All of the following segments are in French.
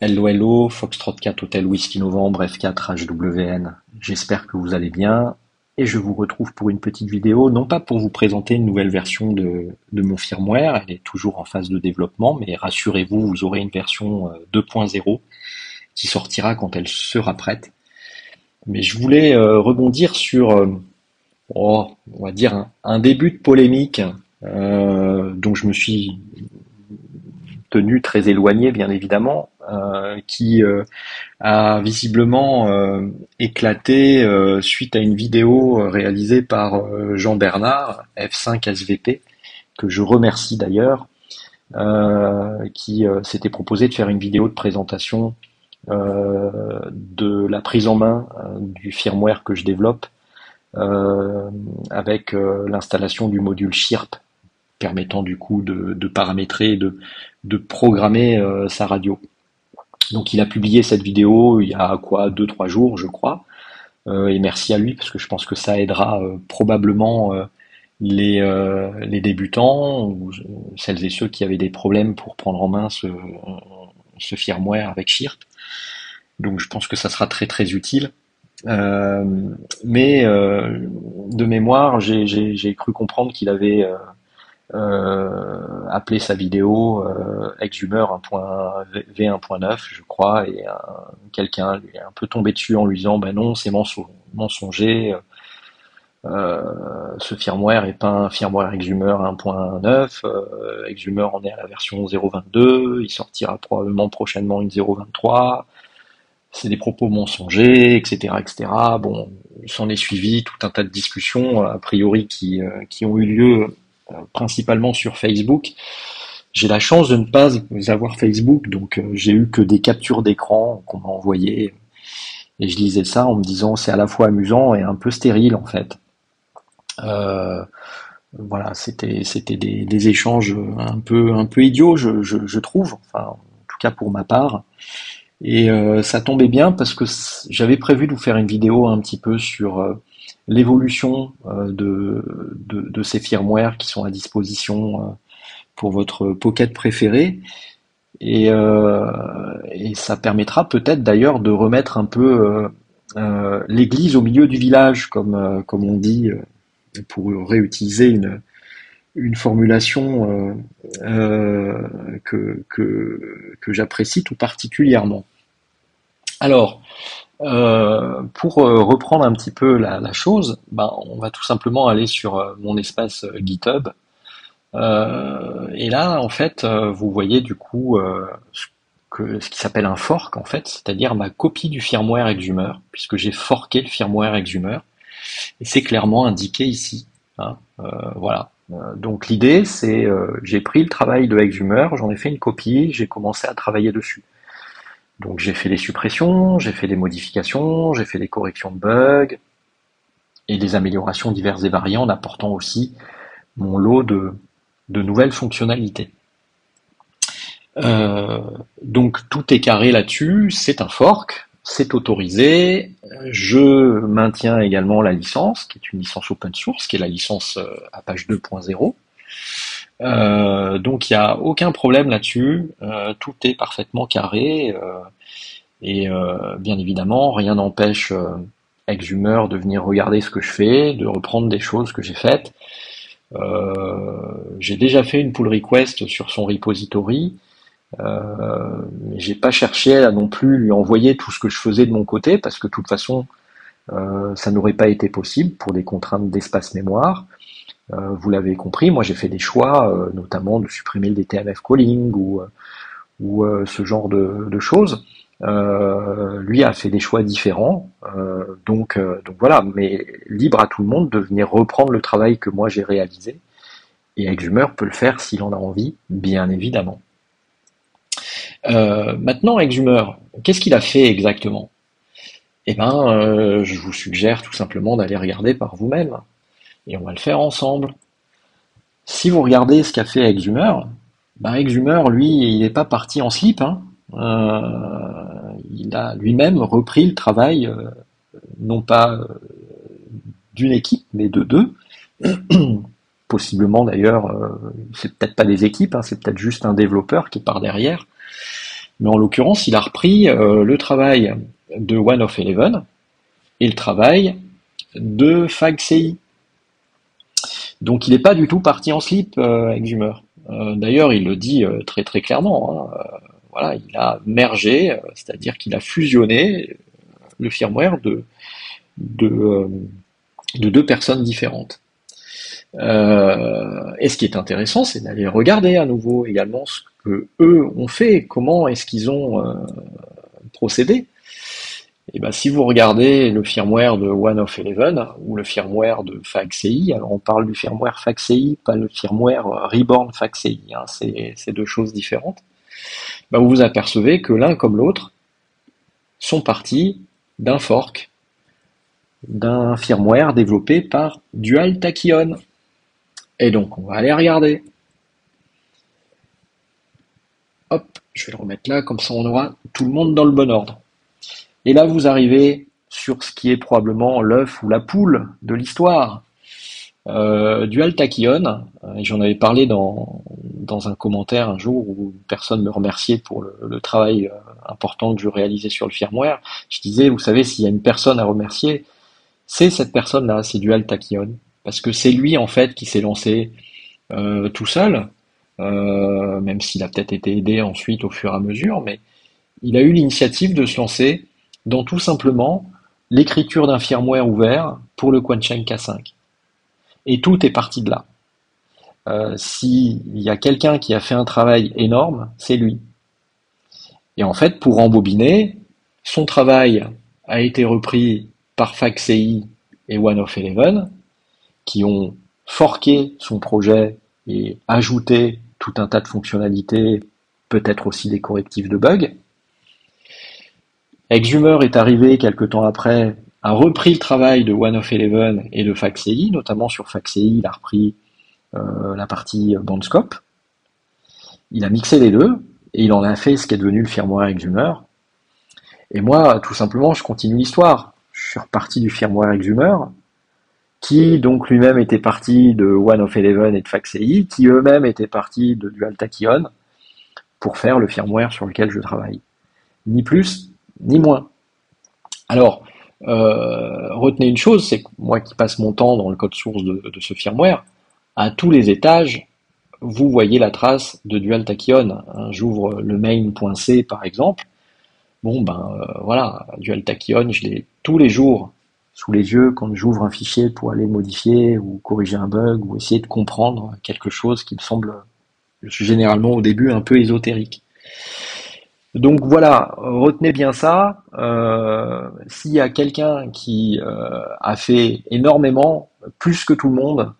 Hello, hello, Foxtrot 4 Hotel Whisky Novembre F4 HWN. J'espère que vous allez bien et je vous retrouve pour une petite vidéo, non pas pour vous présenter une nouvelle version de mon firmware, elle est toujours en phase de développement, mais rassurez-vous, vous aurez une version 2.0 qui sortira quand elle sera prête. Mais je voulais rebondir sur, on va dire, un début de polémique dont je me suis tenu très éloigné, bien évidemment, qui a visiblement éclaté suite à une vidéo réalisée par Jean Bernard, F5 SVP, que je remercie d'ailleurs, qui s'était proposé de faire une vidéo de présentation de la prise en main du firmware que je développe avec l'installation du module Chirp permettant du coup de paramétrer, de programmer sa radio. Donc il a publié cette vidéo il y a quoi 2-3 jours je crois. Et merci à lui parce que je pense que ça aidera probablement les débutants ou celles et ceux qui avaient des problèmes pour prendre en main ce firmware avec Chirp. Donc je pense que ça sera très très utile. Euh, mais de mémoire, j'ai cru comprendre qu'il avait appelé sa vidéo Exhumer V1.9 je crois, et quelqu'un lui est un peu tombé dessus en lui disant ben non c'est mensonger, ce firmware est pas un firmware Exhumer 1.9, Exhumer en est à la version 0.22, il sortira probablement prochainement une 0.23, c'est des propos mensongers, etc., etc. Bon, s'en est suivi tout un tas de discussions, a priori, qui ont eu lieu principalement sur Facebook. J'ai la chance de ne pas avoir Facebook, donc j'ai eu que des captures d'écran qu'on m'a envoyées, et je lisais ça en me disant c'est à la fois amusant et un peu stérile en fait. Euh, voilà, c'était des échanges un peu idiots, je trouve, enfin en tout cas pour ma part. Et ça tombait bien parce que j'avais prévu de vous faire une vidéo un petit peu sur l'évolution de ces firmware qui sont à disposition pour votre Pocket préféré. Et ça permettra peut-être d'ailleurs de remettre un peu l'église au milieu du village, comme on dit, pour réutiliser une formulation que j'apprécie tout particulièrement. Alors, pour reprendre un petit peu la chose, ben, on va tout simplement aller sur mon espace GitHub. Et là, en fait, vous voyez du coup ce qui s'appelle un fork, en fait, c'est-à-dire ma copie du firmware Exhumer, puisque j'ai forqué le firmware Exhumer, et c'est clairement indiqué ici, hein. Voilà. Donc l'idée, c'est j'ai pris le travail de Exhumer, j'en ai fait une copie, j'ai commencé à travailler dessus. Donc j'ai fait des suppressions, j'ai fait des modifications, j'ai fait des corrections de bugs et des améliorations diverses et variées en apportant aussi mon lot de nouvelles fonctionnalités. Euh, donc tout est carré là-dessus, c'est un fork, c'est autorisé. Je maintiens également la licence, qui est une licence open source, qui est la licence Apache 2.0. Donc il n'y a aucun problème là-dessus, tout est parfaitement carré. Et bien évidemment, rien n'empêche Exhumer de venir regarder ce que je fais, de reprendre des choses que j'ai faites. J'ai déjà fait une pull request sur son repository, mais j'ai pas cherché à non plus lui envoyer tout ce que je faisais de mon côté, parce que de toute façon, ça n'aurait pas été possible pour des contraintes d'espace mémoire. Vous l'avez compris, moi j'ai fait des choix, notamment de supprimer le DTMF calling ou ce genre de choses. Lui a fait des choix différents, donc voilà, mais libre à tout le monde de venir reprendre le travail que moi j'ai réalisé, et Exhumer peut le faire s'il en a envie, bien évidemment. Maintenant, Exhumer, qu'est-ce qu'il a fait exactement? Eh ben, je vous suggère tout simplement d'aller regarder par vous-même, et on va le faire ensemble. Si vous regardez ce qu'a fait Exhumer, ben Exhumer, lui, il n'est pas parti en slip, hein. Il a lui-même repris le travail, non pas d'une équipe, mais de deux. Possiblement d'ailleurs, c'est peut-être pas des équipes, hein, c'est peut-être juste un développeur qui est par derrière. Mais en l'occurrence, il a repris le travail de One of Eleven et le travail de FAGCI. Donc il n'est pas du tout parti en slip, Exumer. D'ailleurs, il le dit très très clairement, hein. Voilà, il a mergé, c'est-à-dire qu'il a fusionné le firmware de, euh, de deux personnes différentes. Et ce qui est intéressant, c'est d'aller regarder à nouveau également ce que eux ont fait, comment est-ce qu'ils ont procédé. Et ben, si vous regardez le firmware de One of Eleven ou le firmware de FAGCI, alors on parle du firmware FAGCI, pas le firmware Reborn FAGCI, hein, c'est deux choses différentes. Ben, vous vous apercevez que l'un comme l'autre sont partis d'un fork, d'un firmware développé par Dual Tachyon. Et donc on va aller regarder. Hop, je vais le remettre là, comme ça on aura tout le monde dans le bon ordre. Et là, vous arrivez sur ce qui est probablement l'œuf ou la poule de l'histoire. Dual Tachyon, et j'en avais parlé dans un commentaire un jour où une personne me remerciait pour le travail important que je réalisais sur le firmware. Je disais, vous savez, s'il y a une personne à remercier, c'est cette personne-là, c'est Dual Tachyon. Parce que c'est lui, en fait, qui s'est lancé tout seul, même s'il a peut-être été aidé ensuite au fur et à mesure, mais il a eu l'initiative de se lancer dans tout simplement l'écriture d'un firmware ouvert pour le QuanChain K5. Et tout est parti de là. S'il y a quelqu'un qui a fait un travail énorme, c'est lui. Et en fait, pour rembobiner, son travail a été repris par FAGCI et One of Eleven, qui ont forqué son projet et ajouté tout un tas de fonctionnalités, peut-être aussi des correctifs de bugs. Exumer est arrivé quelque temps après, a repris le travail de One of Eleven et de FAGCI, notamment sur FAGCI, il a repris la partie Bandscope. Il a mixé les deux et il en a fait ce qui est devenu le firmware Exumer. Et moi, tout simplement, je continue l'histoire. Je suis reparti du firmware Exumer, qui donc lui-même était parti de One of Eleven et de FAGCI, qui eux-mêmes étaient partis de Dual Tachyon pour faire le firmware sur lequel je travaille. Ni plus, ni moins. Alors, retenez une chose, c'est que moi qui passe mon temps dans le code source de ce firmware, à tous les étages, vous voyez la trace de Dual Tachyon. Hein, j'ouvre le main.c par exemple. Bon ben voilà, Dual Tachyon, je l'ai tous les jours sous les yeux quand j'ouvre un fichier pour aller modifier ou corriger un bug ou essayer de comprendre quelque chose qui me semble généralement au début un peu ésotérique. Donc voilà, retenez bien ça. S'il y a quelqu'un qui a fait énormément, plus que tout le monde,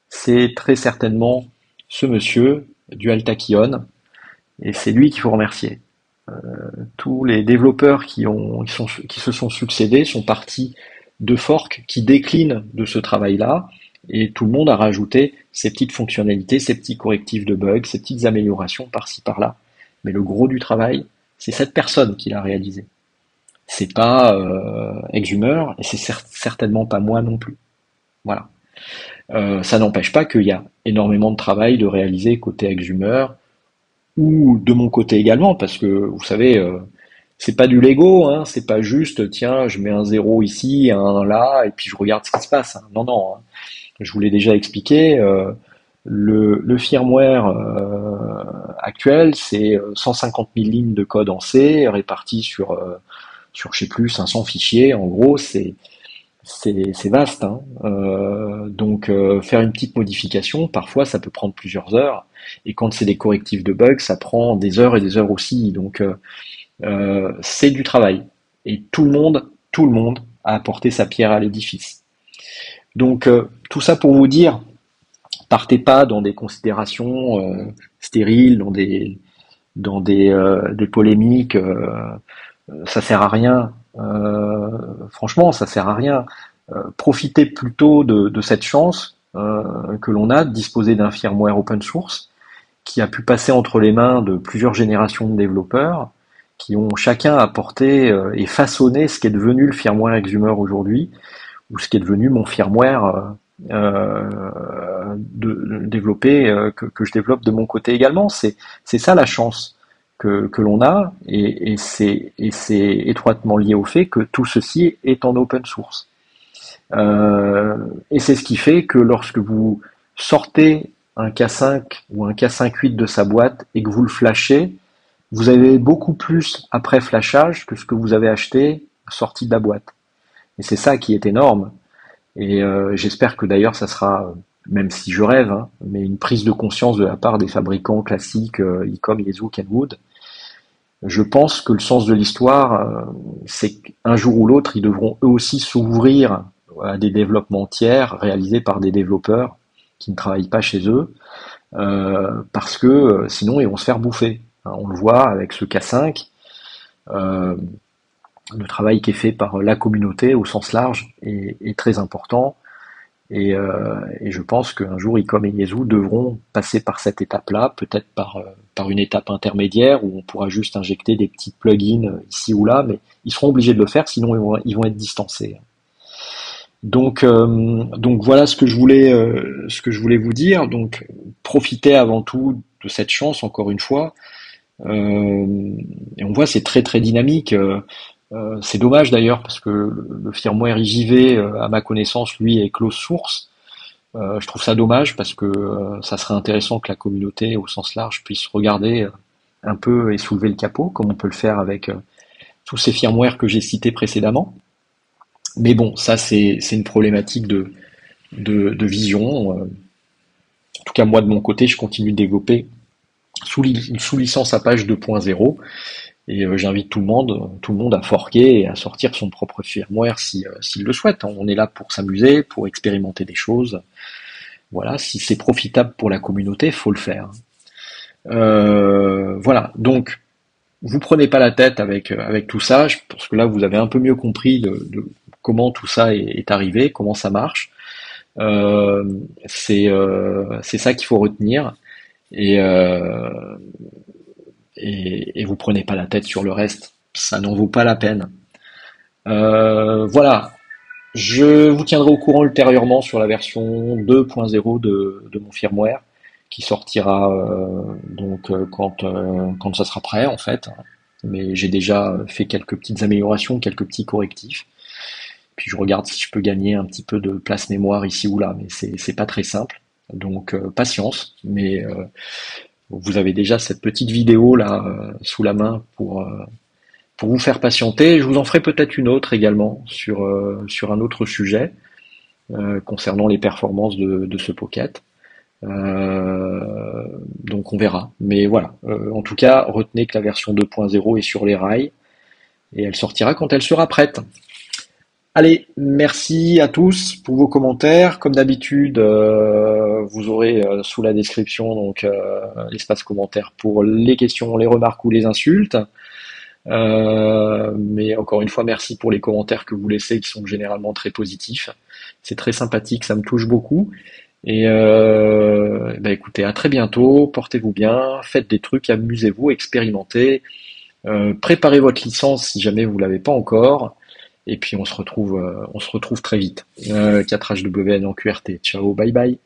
c'est très certainement ce monsieur, Dual Tachyon, et c'est lui qu'il faut remercier. Tous les développeurs qui se sont succédés sont partis de forks qui déclinent de ce travail-là, et tout le monde a rajouté ses petites fonctionnalités, ses petits correctifs de bugs, ses petites améliorations par-ci par-là. Mais le gros du travail, c'est cette personne qui l'a réalisé. C'est pas Exumer, et c'est certainement pas moi non plus. Voilà. Ça n'empêche pas qu'il y a énormément de travail de réaliser côté Exumer, ou de mon côté également, parce que vous savez, c'est pas du Lego, hein, c'est pas juste, tiens, je mets un 0 ici, un là, et puis je regarde ce qui se passe. Hein. Non, non, hein. Je vous l'ai déjà expliqué, le firmware actuel, c'est 150 000 lignes de code en C, réparties sur je sais plus, 500 fichiers, en gros, c'est vaste, hein. Donc faire une petite modification, parfois ça peut prendre plusieurs heures, et quand c'est des correctifs de bugs, ça prend des heures et des heures aussi. Donc c'est du travail, et tout le monde a apporté sa pierre à l'édifice. Donc tout ça pour vous dire, partez pas dans des considérations stériles, dans des polémiques. Ça sert à rien. Franchement, ça sert à rien. Profitez plutôt de cette chance que l'on a de disposer d'un firmware open source qui a pu passer entre les mains de plusieurs générations de développeurs qui ont chacun apporté et façonné ce qui est devenu le firmware Exumer aujourd'hui, ou ce qui est devenu mon firmware développé, que je développe de mon côté également. C'est ça la chance que l'on a, et c'est étroitement lié au fait que tout ceci est en open source. Euh, et c'est ce qui fait que lorsque vous sortez un K5 ou un K5.8 de sa boîte et que vous le flashez, vous avez beaucoup plus après flashage que ce que vous avez acheté sorti de la boîte. Et c'est ça qui est énorme. Et j'espère que d'ailleurs ça sera, même si je rêve, hein, mais une prise de conscience de la part des fabricants classiques, Ecom, Yaesu, Kenwood. Je pense que le sens de l'histoire, c'est qu'un jour ou l'autre, ils devront eux aussi s'ouvrir à des développements tiers réalisés par des développeurs qui ne travaillent pas chez eux, parce que sinon ils vont se faire bouffer. Hein, on le voit avec ce K5, euh, le travail qui est fait par la communauté au sens large est très important. Et je pense qu'un jour, Ecom et Yaesu devront passer par cette étape-là, peut-être par une étape intermédiaire où on pourra juste injecter des petits plugins ici ou là, mais ils seront obligés de le faire, sinon ils vont être distancés. Donc voilà ce que je voulais vous dire. Donc profitez avant tout de cette chance, encore une fois. Et on voit c'est très très dynamique. C'est dommage d'ailleurs parce que le firmware IJV, à ma connaissance, lui est close source. Je trouve ça dommage parce que ça serait intéressant que la communauté au sens large puisse regarder un peu et soulever le capot, comme on peut le faire avec tous ces firmwares que j'ai cités précédemment. Mais bon, ça c'est une problématique de vision. En tout cas, moi de mon côté, je continue de développer sous licence Apache 2.0. Et j'invite tout le monde à forquer et à sortir son propre firmware s'il le souhaite. On est là pour s'amuser, pour expérimenter des choses. Voilà, si c'est profitable pour la communauté, faut le faire. Voilà, donc vous prenez pas la tête avec tout ça. Je pense que là vous avez un peu mieux compris de comment tout ça est arrivé, comment ça marche. Euh, c'est ça qu'il faut retenir. Et, euh, et vous prenez pas la tête sur le reste, ça n'en vaut pas la peine. Voilà, je vous tiendrai au courant ultérieurement sur la version 2.0 de mon firmware qui sortira quand ça sera prêt en fait. Mais j'ai déjà fait quelques petites améliorations, quelques petits correctifs. Puis je regarde si je peux gagner un petit peu de place mémoire ici ou là, mais c'est pas très simple. Donc patience, mais vous avez déjà cette petite vidéo là sous la main pour vous faire patienter. Je vous en ferai peut-être une autre également sur un autre sujet concernant les performances de ce Pocket. Donc on verra. Mais voilà. En tout cas, retenez que la version 2.0 est sur les rails et elle sortira quand elle sera prête. Allez, merci à tous pour vos commentaires. Comme d'habitude, vous aurez sous la description donc l'espace commentaire pour les questions, les remarques ou les insultes. Mais encore une fois, merci pour les commentaires que vous laissez qui sont généralement très positifs. C'est très sympathique, ça me touche beaucoup. Et bah écoutez, à très bientôt, portez-vous bien, faites des trucs, amusez-vous, expérimentez, préparez votre licence si jamais vous l'avez pas encore. Et puis on se retrouve très vite. 4HWN en QRT. Ciao, bye bye.